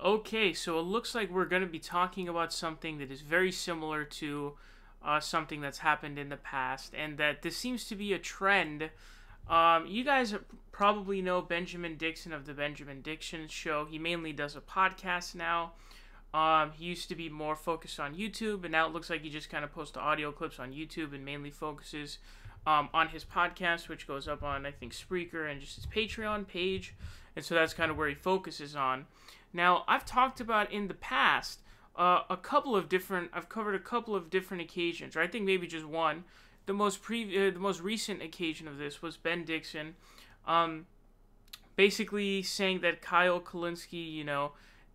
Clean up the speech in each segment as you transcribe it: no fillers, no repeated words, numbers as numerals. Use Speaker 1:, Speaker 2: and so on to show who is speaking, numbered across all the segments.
Speaker 1: Okay, so it looks like we're going to be talking about something that is very similar to something that's happened in the past, and that this seems to be a trend. You guys probably know Benjamin Dixon of the Benjamin Dixon Show. He mainly does a podcast now. He used to be more focused on YouTube, and now it looks like he just kind of posts audio clips on YouTube and mainly focuses on his podcast, which goes up on, I think, Spreaker and just his Patreon page. And so that's kind of where he focuses on. Now, I've talked about in the past I've covered a couple of different occasions, or I think maybe just one. The most recent occasion of this was Ben Dixon, basically saying that Kyle Kulinski,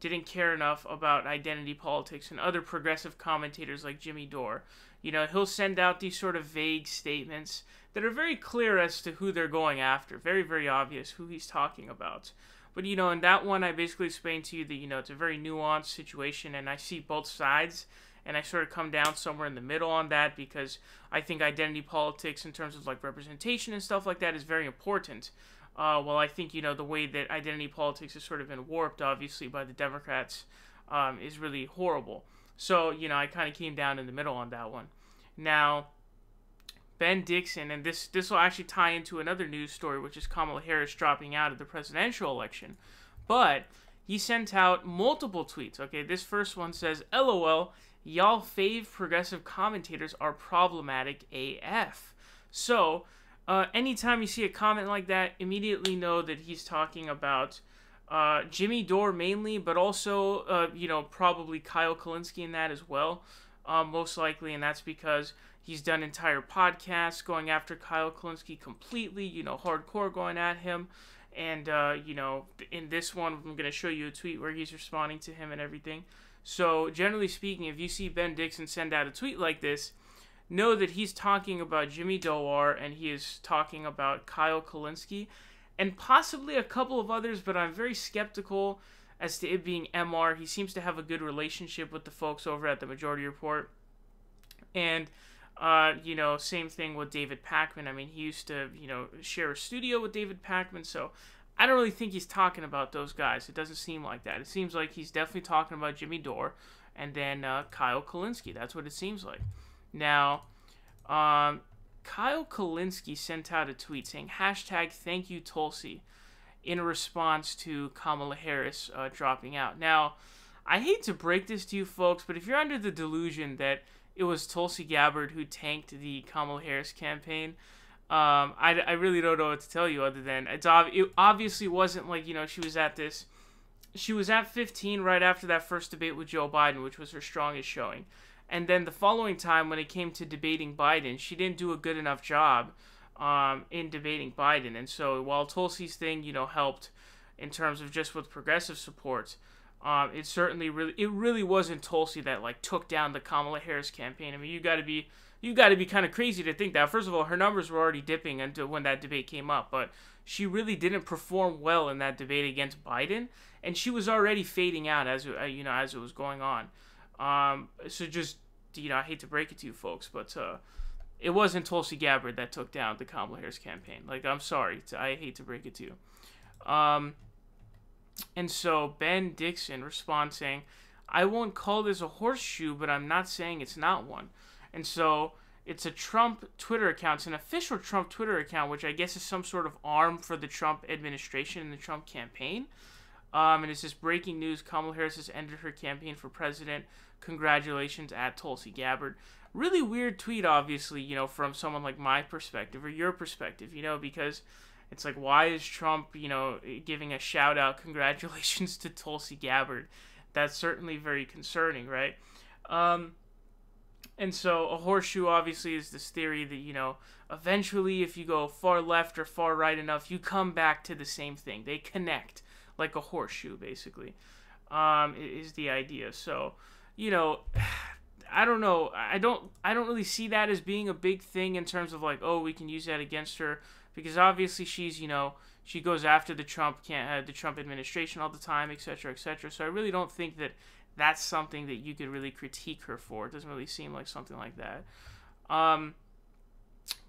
Speaker 1: didn't care enough about identity politics, and other progressive commentators like Jimmy Dore. He'll send out these sort of vague statements that are very clear as to who they're going after. Very, very obvious who he's talking about. But, in that one, I basically explained to you that, it's a very nuanced situation, and I see both sides, and I sort of come down somewhere in the middle on that, because I think identity politics in terms of, representation and stuff like that is very important. Well, I think, the way that identity politics has sort of been warped, obviously, by the Democrats is really horrible. So, I kind of came down in the middle on that one. Now, Ben Dixon, and this will actually tie into another news story, which is Kamala Harris dropping out of the presidential election. But he sent out multiple tweets. Okay, this first one says, "LOL, y'all fave progressive commentators are problematic AF." So, anytime you see a comment like that, immediately know that he's talking about Jimmy Dore mainly, but also, probably Kyle Kulinski in that as well, most likely, and that's because he's done entire podcasts going after Kyle Kulinski completely, hardcore going at him, and, in this one, I'm going to show you a tweet where he's responding to him and everything. So, generally speaking, if you see Ben Dixon send out a tweet like this, know that he's talking about Jimmy Dore, and he is talking about Kyle Kulinski, and possibly a couple of others, but I'm very skeptical as to it being MR. He seems to have a good relationship with the folks over at the Majority Report. And, same thing with David Pakman. I mean, he used to, share a studio with David Pakman, so I don't really think he's talking about those guys. It doesn't seem like that. It seems like he's definitely talking about Jimmy Dore and then Kyle Kulinski. That's what it seems like. Now, Kyle Kulinski sent out a tweet saying, #thank you Tulsi, in response to Kamala Harris dropping out. Now, I hate to break this to you folks, but if you're under the delusion that it was Tulsi Gabbard who tanked the Kamala Harris campaign, I really don't know what to tell you other than it obviously wasn't like, she was at 15 right after that first debate with Joe Biden, which was her strongest showing. And then the following time, when it came to debating Biden, she didn't do a good enough job in debating Biden. And so while Tulsi's thing, helped in terms of just with progressive support, it really wasn't Tulsi that took down the Kamala Harris campaign. I mean, you got to be kind of crazy to think that. First of all, her numbers were already dipping until when that debate came up, but she really didn't perform well in that debate against Biden, and she was already fading out as it was going on. So just, I hate to break it to you folks, but it wasn't Tulsi Gabbard that took down the Kamala Harris campaign. I'm sorry. I hate to break it to you. And so Ben Dixon responds saying, "I won't call this a horseshoe, but I'm not saying it's not one." And so it's a Trump Twitter account. It's an official Trump Twitter account, which I guess is some sort of arm for the Trump administration and the Trump campaign. And it's just breaking news. Kamala Harris has ended her campaign for president. Congratulations at Tulsi Gabbard. Really weird tweet, obviously, from someone like my perspective or your perspective, because it's like, why is Trump, giving a shout out, congratulations to Tulsi Gabbard? That's certainly very concerning, right? And so a horseshoe obviously is this theory that, eventually if you go far left or far right enough, you come back to the same thing. They connect like a horseshoe, basically, is the idea. So, I don't know. I don't really see that as being a big thing in terms of we can use that against her, because obviously she's, she goes after the Trump administration all the time, etc., etc. So I really don't think that that's something that you could really critique her for. It doesn't really seem like something like that.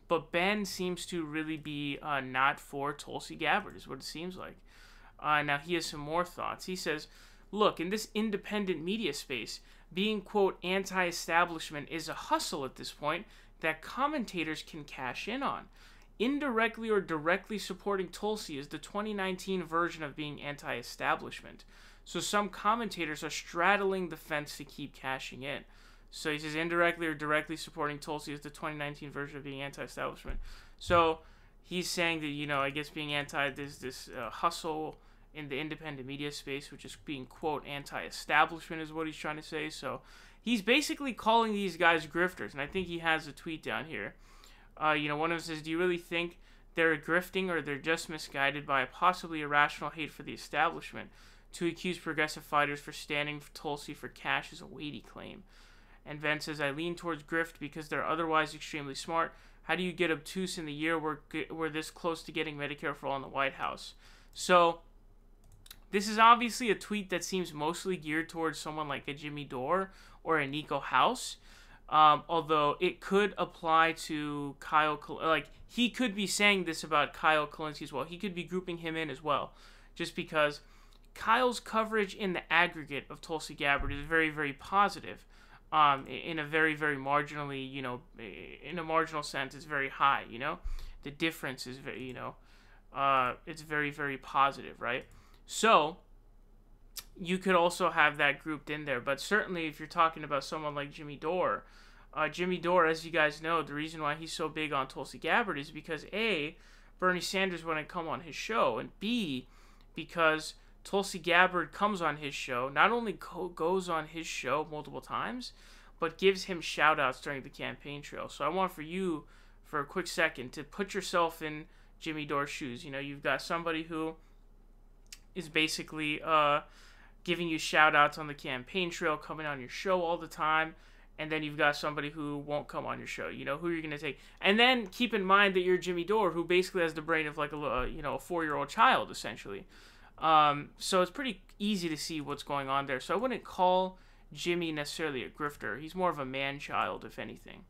Speaker 1: But Ben seems to really be not for Tulsi Gabbard, is what it seems like. Now he has some more thoughts. He says, look, in this independent media space, being, quote, anti-establishment is a hustle at this point that commentators can cash in on. Indirectly or directly supporting Tulsi is the 2019 version of being anti-establishment. So some commentators are straddling the fence to keep cashing in. So he says indirectly or directly supporting Tulsi is the 2019 version of being anti-establishment. So he's saying that, you know, I guess being there's this hustle in the independent media space, which is being, quote, anti-establishment is what he's trying to say. So he's basically calling these guys grifters. And I think he has a tweet down here. You know, one of them says, do you really think they're grifting or they're just misguided by a possibly irrational hate for the establishment? To accuse progressive fighters for standing for Tulsi for cash is a weighty claim. And Venn says, I lean towards grift because they're otherwise extremely smart. How do you get obtuse in the year we're this close to getting Medicare for all in the White House? So this is obviously a tweet that seems mostly geared towards someone like a Jimmy Dore or a Nico House. Although it could apply to Kyle, like he could be saying this about Kyle Kulinski as well. He could be grouping him in as well, just because Kyle's coverage in the aggregate of Tulsi Gabbard is very, very positive. In a very, very marginally, you know, in a marginal sense, it's very high. You know, the difference is very, you know, it's very, very positive, right? So you could also have that grouped in there, but certainly if you're talking about someone like Jimmy Dore, as you guys know, the reason why he's so big on Tulsi Gabbard is because A, Bernie Sanders wouldn't come on his show, and B, because Tulsi Gabbard comes on his show, not only goes on his show multiple times, but gives him shout-outs during the campaign trail. So I want for you, for a quick second, to put yourself in Jimmy Dore's shoes. You know, you've got somebody who is basically giving you shout-outs on the campaign trail, coming on your show all the time, and then you've got somebody who won't come on your show. You know, who you're going to take. And then keep in mind that you're Jimmy Dore, who basically has the brain of like a 4-year-old child, essentially. So it's pretty easy to see what's going on there. So I wouldn't call Jimmy necessarily a grifter. He's more of a man-child, if anything.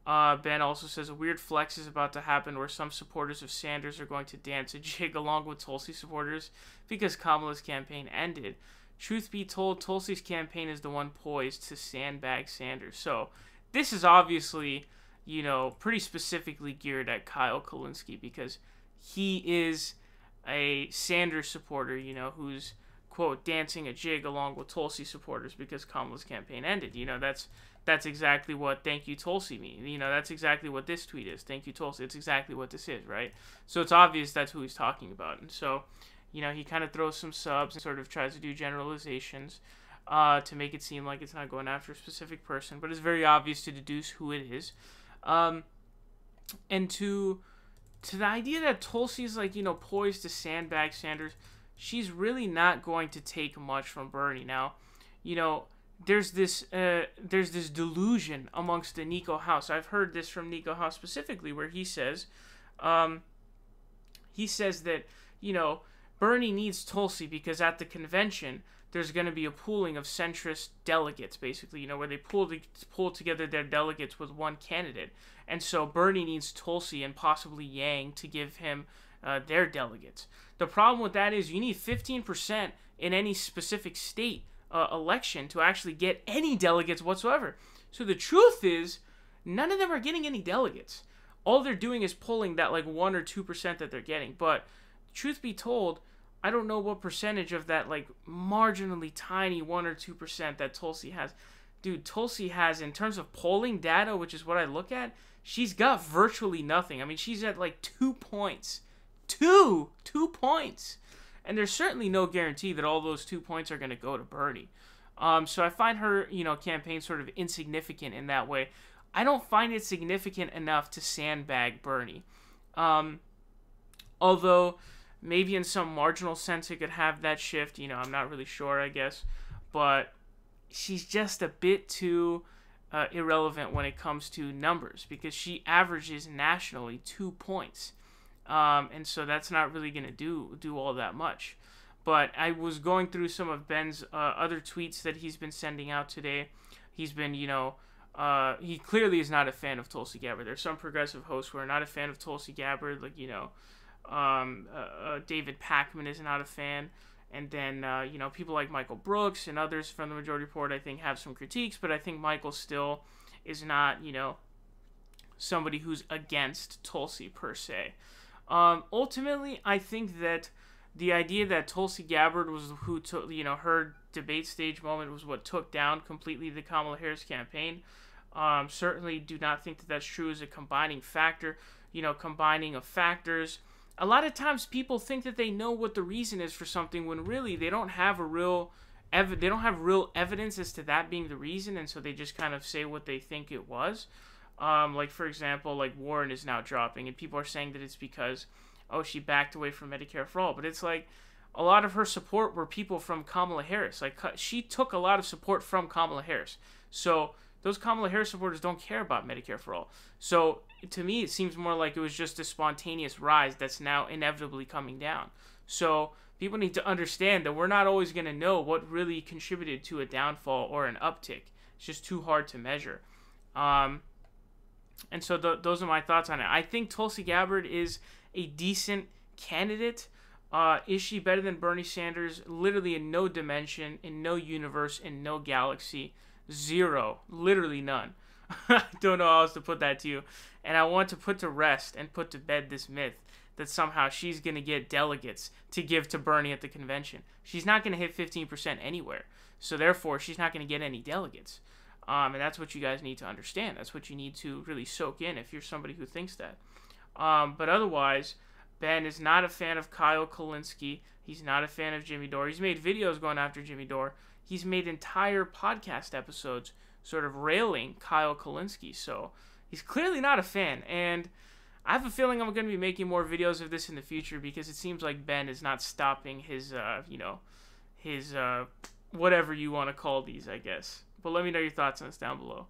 Speaker 1: Ben also says, a weird flex is about to happen where some supporters of Sanders are going to dance a jig along with Tulsi supporters because Kamala's campaign ended. Truth be told, Tulsi's campaign is the one poised to sandbag Sanders. So this is obviously, you know, pretty specifically geared at Kyle Kulinski because he is a Sanders supporter, you know, who's, quote, dancing a jig along with Tulsi supporters because Kamala's campaign ended. You know, that's exactly what thank you Tulsi means. You know, that's exactly what this tweet is. Thank you Tulsi. It's exactly what this is, right? So it's obvious that's who he's talking about. And so, you know, he kind of throws some subs and sort of tries to do generalizations to make it seem like it's not going after a specific person, but it's very obvious to deduce who it is. And to the idea that Tulsi's, like, you know, poised to sandbag Sanders, she's really not going to take much from Bernie. Now, you know, there's this delusion amongst the Nico House. I've heard this from Nico House specifically, where he says that, you know, Bernie needs Tulsi because at the convention there's going to be a pooling of centrist delegates, basically, you know, where they pull together their delegates with one candidate. And so Bernie needs Tulsi and possibly Yang to give him their delegates. The problem with that is you need 15% in any specific state election to actually get any delegates whatsoever. So the truth is, none of them are getting any delegates. All they're doing is pulling that like 1 or 2% that they're getting. But truth be told, I don't know what percentage of that like marginally tiny 1 or 2% that Tulsi has. Dude, Tulsi has, in terms of polling data, which is what I look at, she's got virtually nothing. I mean, she's at like 2 points. 2 points. And there's certainly no guarantee that all those 2 points are going to go to Bernie. So I find her, you know, campaign sort of insignificant in that way. I don't find it significant enough to sandbag Bernie. Although maybe in some marginal sense it could have that shift. You know, I'm not really sure, I guess. But she's just a bit too irrelevant when it comes to numbers because she averages nationally 2 points. And so that's not really going to do all that much. But I was going through some of Ben's other tweets that he's been sending out today. He's been, you know, he clearly is not a fan of Tulsi Gabbard. There's some progressive hosts who are not a fan of Tulsi Gabbard, like, you know, David Pakman is not a fan. And then, you know, people like Michael Brooks and others from the Majority Report, I think, have some critiques, but I think Michael still is not, you know, somebody who's against Tulsi per se. Ultimately, I think that the idea that Tulsi Gabbard was who took, you know, her debate stage moment was what took down completely the Kamala Harris campaign. Certainly do not think that that's true as a combining factor, you know, combining of factors. A lot of times people think that they know what the reason is for something when really they don't have real evidence as to that being the reason, and so they just kind of say what they think it was. Like, for example, like Warren is now dropping, and people are saying that it's because, oh, she backed away from Medicare for All. But it's like a lot of her support were people from Kamala Harris. Like, she took a lot of support from Kamala Harris. So those Kamala Harris supporters don't care about Medicare for All. So to me, it seems more like it was just a spontaneous rise that's now inevitably coming down. So people need to understand that we're not always going to know what really contributed to a downfall or an uptick. It's just too hard to measure. And so those are my thoughts on it. I think Tulsi Gabbard is a decent candidate. Is she better than Bernie Sanders? Literally in no dimension, in no universe, in no galaxy. Zero. Literally none. I don't know how else to put that to you. And I want to put to rest and put to bed this myth that somehow she's going to get delegates to give to Bernie at the convention. She's not going to hit 15% anywhere. So therefore, she's not going to get any delegates. And that's what you guys need to understand. That's what you need to really soak in if you're somebody who thinks that. But otherwise, Ben is not a fan of Kyle Kulinski. He's not a fan of Jimmy Dore. He's made videos going after Jimmy Dore. He's made entire podcast episodes sort of railing Kyle Kulinski. So he's clearly not a fan. And I have a feeling I'm going to be making more videos of this in the future because it seems like Ben is not stopping his, his whatever you want to call these, I guess. But let me know your thoughts on this down below.